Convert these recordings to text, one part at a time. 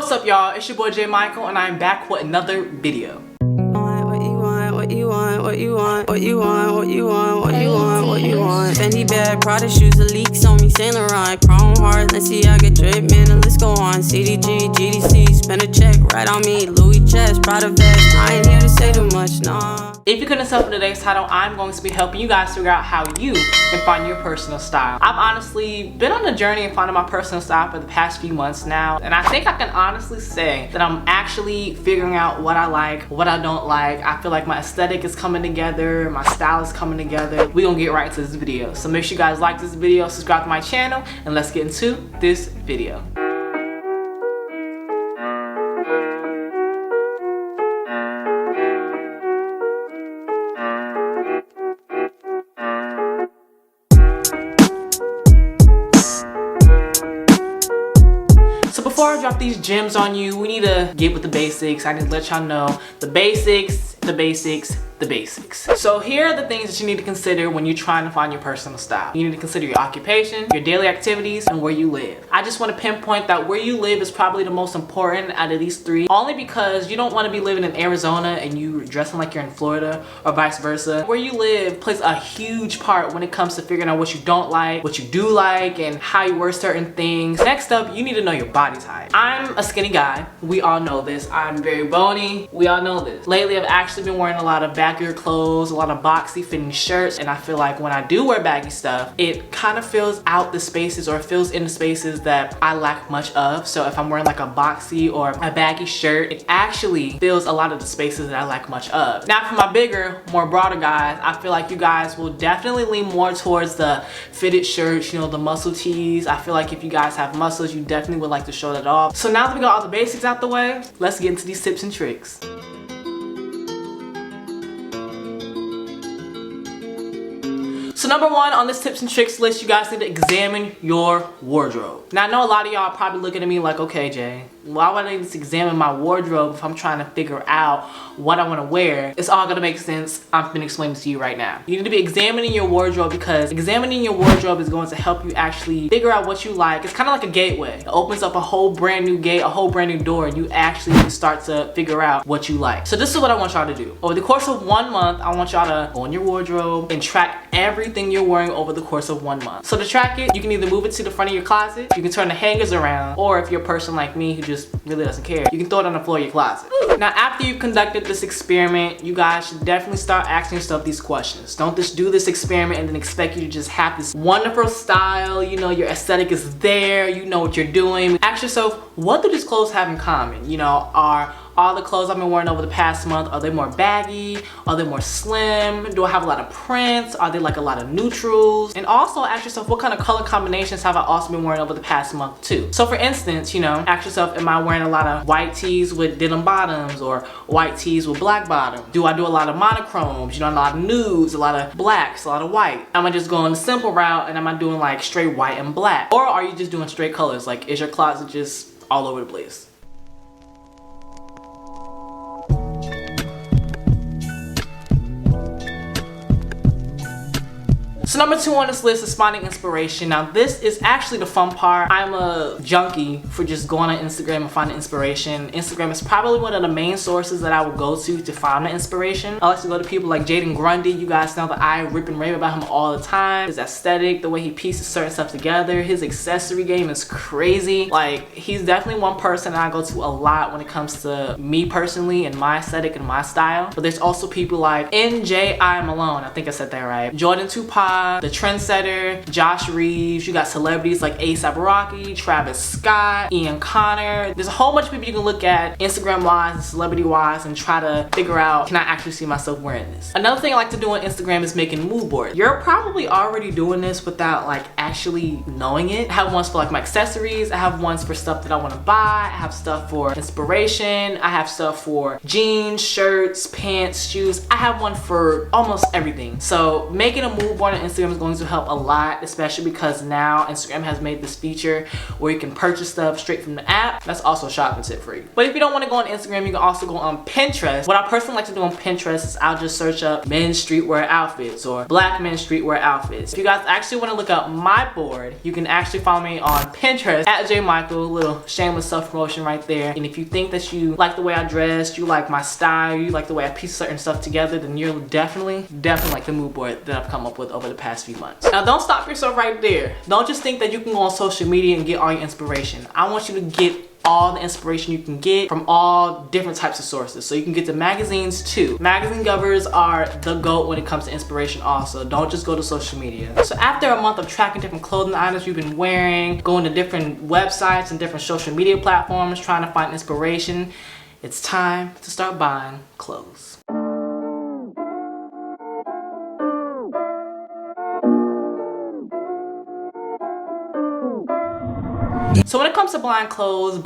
What's up, y'all? It's your boy J Michael, and I'm back with another video. Fendi bag, Prada shoes, the leaks on me, Saint Laurent, chrome heart, let's see I get drip, man, the list go on. CDG, GDC, spend a check right on me, Louis chest, Prada vest, I ain't here to say too much, nah. If you couldn't tell from today's title, I'm going to be helping you guys figure out how you can find your personal style. I've honestly been on a journey of finding my personal style for the past few months now, and I think I can honestly say that I'm actually figuring out what I like, what I don't like. I feel like my aesthetic is coming together, my style is coming together. We're gonna get right into this video. So make sure you guys like this video, subscribe to my channel, and let's get into this video. Before I drop these gems on you, we need to get with the basics. I need to let y'all know the basics, the basics, the basics. So here are the things that you need to consider when you're trying to find your personal style. You need to consider your occupation, your daily activities, and where you live. I just want to pinpoint that where you live is probably the most important out of these three, only because you don't want to be living in Arizona and you dressing like you're in Florida or vice versa. Where you live plays a huge part when it comes to figuring out what you don't like, what you do like, and how you wear certain things. Next up, you need to know your body type. I'm a skinny guy. We all know this. I'm very bony. We all know this. Lately, I've actually been wearing a lot of baggier clothes, a lot of boxy fitting shirts, and I feel like when I do wear baggy stuff, it kind of fills out the spaces or fills in the spaces that I lack much of. So if I'm wearing like a boxy or a baggy shirt, it actually fills a lot of the spaces that I lack much of. Now for my bigger, more broader guys, I feel like you guys will definitely lean more towards the fitted shirts, you know, the muscle tees. I feel like if you guys have muscles, you definitely would like to show that off. So now that we got all the basics out the way, let's get into these tips and tricks. So number one on this tips and tricks list, you guys need to examine your wardrobe. Now I know a lot of y'all are probably looking at me like, okay Jay, why would I need to examine my wardrobe if I'm trying to figure out what I want to wear? It's all gonna make sense. I'm gonna explain this to you right now. You need to be examining your wardrobe because examining your wardrobe is going to help you actually figure out what you like. It's kind of like a gateway. It opens up a whole brand new gate, a whole brand new door, and you actually start to figure out what you like. So this is what I want y'all to do. Over the course of 1 month, I want y'all to go in your wardrobe and track everything you're wearing over the course of 1 month. So to track it, you can either move it to the front of your closet, you can turn the hangers around, or if you're a person like me who just really doesn't care, you can throw it on the floor of your closet. Now after you've conducted this experiment, you guys should definitely start asking yourself these questions. Don't just do this experiment and then expect you to just have this wonderful style, you know, your aesthetic is there, you know what you're doing. Ask yourself, what do these clothes have in common? You know, are all the clothes I've been wearing over the past month, are they more baggy? Are they more slim? Do I have a lot of prints? Are they like a lot of neutrals? And also ask yourself, what kind of color combinations have I also been wearing over the past month too? So for instance, you know, ask yourself, am I wearing a lot of white tees with denim bottoms or white tees with black bottoms? Do I do a lot of monochromes? You know, a lot of nudes, a lot of blacks, a lot of white? Am I just going the simple route and am I doing like straight white and black? Or are you just doing straight colors? Like, is your closet just all over the place? So number two on this list is finding inspiration. Now this is actually the fun part. I'm a junkie for just going on Instagram and finding inspiration. Instagram is probably one of the main sources that I would go to find the inspiration. I like to go to people like Jaden Grundy. You guys know that I rip and rave about him all the time. His aesthetic, the way he pieces certain stuff together, his accessory game is crazy. Like, he's definitely one person that I go to a lot when it comes to me personally and my aesthetic and my style. But there's also people like NJ Malone. I think I said that right. Jordan Tupac, the Trendsetter, Josh Reeves. You got celebrities like A$AP Rocky, Travis Scott, Ian Connor. There's a whole bunch of people you can look at Instagram wise and celebrity wise and try to figure out, can I actually see myself wearing this? Another thing I like to do on Instagram is making mood boards. You're probably already doing this without like actually knowing it. I have ones for like my accessories. I have ones for stuff that I want to buy. I have stuff for inspiration. I have stuff for jeans, shirts, pants, shoes. I have one for almost everything. So making a mood board on Instagram Instagram is going to help a lot, especially because now Instagram has made this feature where you can purchase stuff straight from the app. That's also shopping tip free. But if you don't want to go on Instagram, you can also go on Pinterest. What I personally like to do on Pinterest is I'll just search up men's streetwear outfits or black men's streetwear outfits. If you guys actually want to look up my board, you can actually follow me on Pinterest at @JMichael, little shameless self-promotion right there. And if you think that you like the way I dress, you like my style, you like the way I piece certain stuff together, then you're definitely like the mood board that I've come up with over the past few months. Now don't stop yourself right there. Don't just think that you can go on social media and get all your inspiration. I want you to get all the inspiration you can get from all different types of sources. So you can get the magazines too. Magazine covers are the GOAT when it comes to inspiration also. Don't just go to social media. So after a month of tracking different clothing items you've been wearing, going to different websites and different social media platforms, trying to find inspiration, it's time to start buying clothes. So when it comes to buying clothes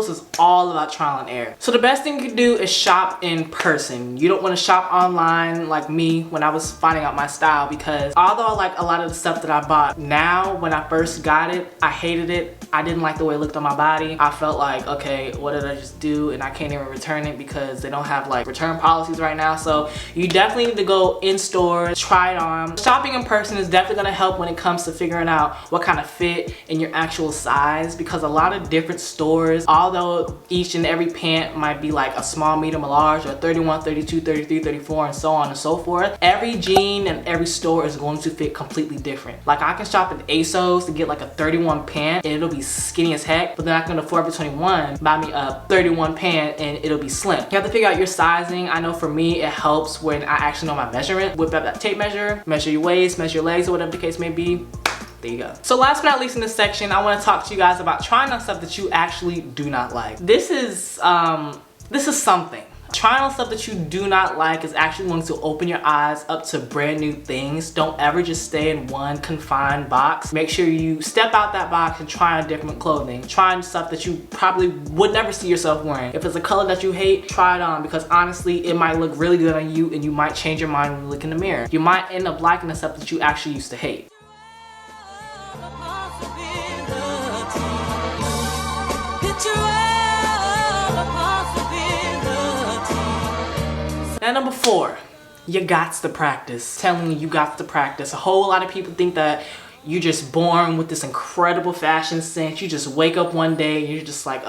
is all about trial and error. So the best thing you can do is shop in person. You don't want to shop online like me when I was finding out my style, because although I like a lot of the stuff that I bought now, when I first got it, I hated it. I didn't like the way it looked on my body. I felt like, okay, what did I just do? And I can't even return it because they don't have like return policies right now. So you definitely need to go in store, try it on. Shopping in person is definitely gonna help when it comes to figuring out what kind of fit in your actual size, because a lot of different stores, although each and every pant might be like a small, medium, a large, or 31, 32, 33, 34, and so on and so forth, every jean and every store is going to fit completely different. Like I can shop at ASOS to get like a 31 pant and it'll be skinny as heck, but then I can go to Forever 21, buy me a 31 pant and it'll be slim. You have to figure out your sizing. I know for me, it helps when I actually know my measurement. Whip out that tape measure, measure your waist, measure your legs, or whatever the case may be. There you go. So last but not least in this section, I want to talk to you guys about trying on stuff that you actually do not like. This is something. Trying on stuff that you do not like is actually going to open your eyes up to brand new things. Don't ever just stay in one confined box. Make sure you step out that box and try on different clothing. Try on stuff that you probably would never see yourself wearing. If it's a color that you hate, try it on, because honestly, it might look really good on you and you might change your mind when you look in the mirror. You might end up liking the stuff that you actually used to hate. Now number 4, you got to practice. Telling you got to practice. A whole lot of people think that you're just born with this incredible fashion sense. You just wake up one day and you're just like,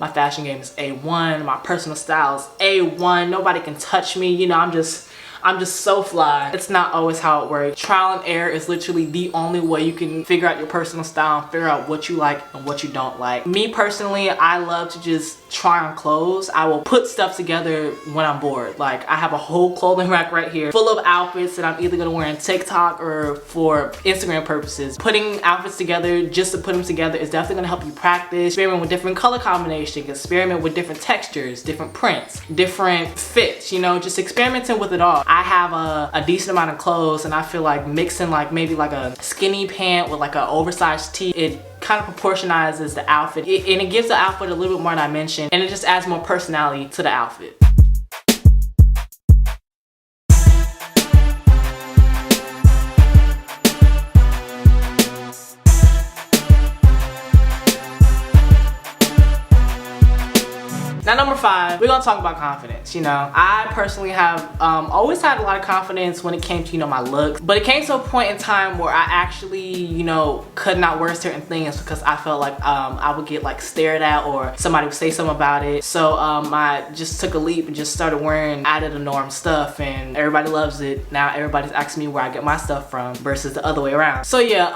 my fashion game is A1, my personal style is A1, nobody can touch me, you know, I'm just so fly. It's not always how it works. Trial and error is literally the only way you can figure out your personal style and figure out what you like and what you don't like. Me personally, I love to just try on clothes. I will put stuff together when I'm bored. Like I have a whole clothing rack right here full of outfits that I'm either gonna wear on TikTok or for Instagram purposes. Putting outfits together just to put them together is definitely gonna help you practice. Experiment with different color combinations, experiment with different textures, different prints, different fits, you know, just experimenting with it all. I have a decent amount of clothes and I feel like mixing like maybe like a skinny pant with like an oversized tee, it kind of proportionizes the outfit and it gives the outfit a little bit more dimension and it just adds more personality to the outfit. Now number 5, we're gonna talk about confidence. You know, I personally have always had a lot of confidence when it came to, you know, my looks, but it came to a point in time where I actually, you know, could not wear certain things because I felt like I would get like stared at or somebody would say something about it. So I just took a leap and just started wearing out of the norm stuff and everybody loves it. Now everybody's asking me where I get my stuff from versus the other way around. So yeah,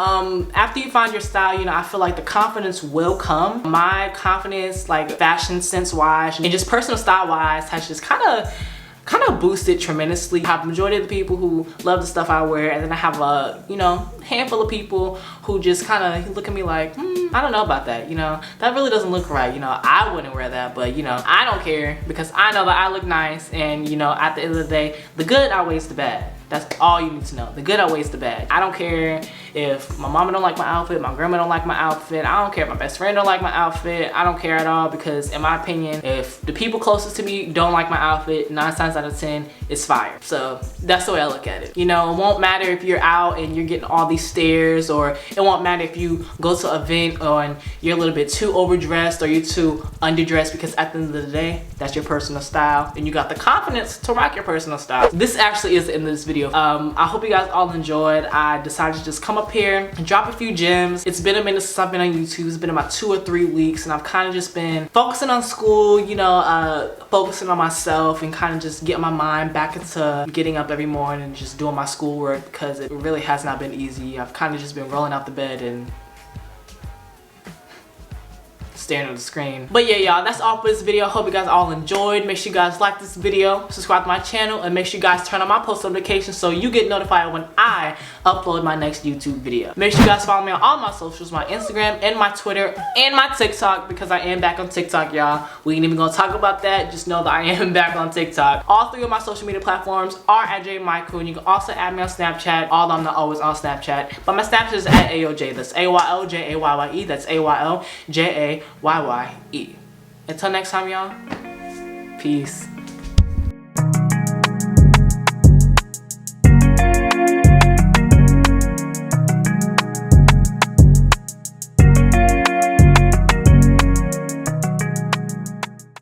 after you find your style, you know, I feel like the confidence will come. My confidence, like fashion sense wise and just personal style wise, has just kind of boosted tremendously. I have a majority of the people who love the stuff I wear, and then I have a, you know, handful of people who just kind of look at me like, I don't know about that, you know, that really doesn't look right, you know, I wouldn't wear that, but you know, I don't care because I know that I look nice, and you know, at the end of the day, the good outweighs the bad. That's all you need to know. The good outweighs the bad. I don't care if my mama don't like my outfit, my grandma don't like my outfit. I don't care if my best friend don't like my outfit. I don't care at all, because in my opinion, if the people closest to me don't like my outfit, 9 times out of 10, it's fire. So that's the way I look at it. You know, it won't matter if you're out and you're getting all these stares, or it won't matter if you go to an event and you're a little bit too overdressed or you're too underdressed, because at the end of the day, that's your personal style and you got the confidence to rock your personal style. This actually is the end of this video. I hope you guys all enjoyed. I decided to just come up here and drop a few gems. It's been a minute since I've been on YouTube. It's been about 2 or 3 weeks, and I've kind of just been focusing on school, you know, focusing on myself and kind of just getting my mind back into getting up every morning and just doing my schoolwork, because it really has not been easy. I've kind of just been rolling out the bed and staring at the screen. But yeah, y'all, that's all for this video. I hope you guys all enjoyed. Make sure you guys like this video, subscribe to my channel, and make sure you guys turn on my post notifications so you get notified when I upload my next YouTube video. Make sure you guys follow me on all my socials, my Instagram and my Twitter and my TikTok, because I am back on TikTok, y'all. We ain't even gonna talk about that. Just know that I am back on TikTok. All 3 of my social media platforms are at Jayye Michael, and you can also add me on Snapchat, although I'm not always on Snapchat. But my Snapchat is at AOJ. That's AYOJAYYE. That's AYOJAYYE. Until next time, y'all. Peace.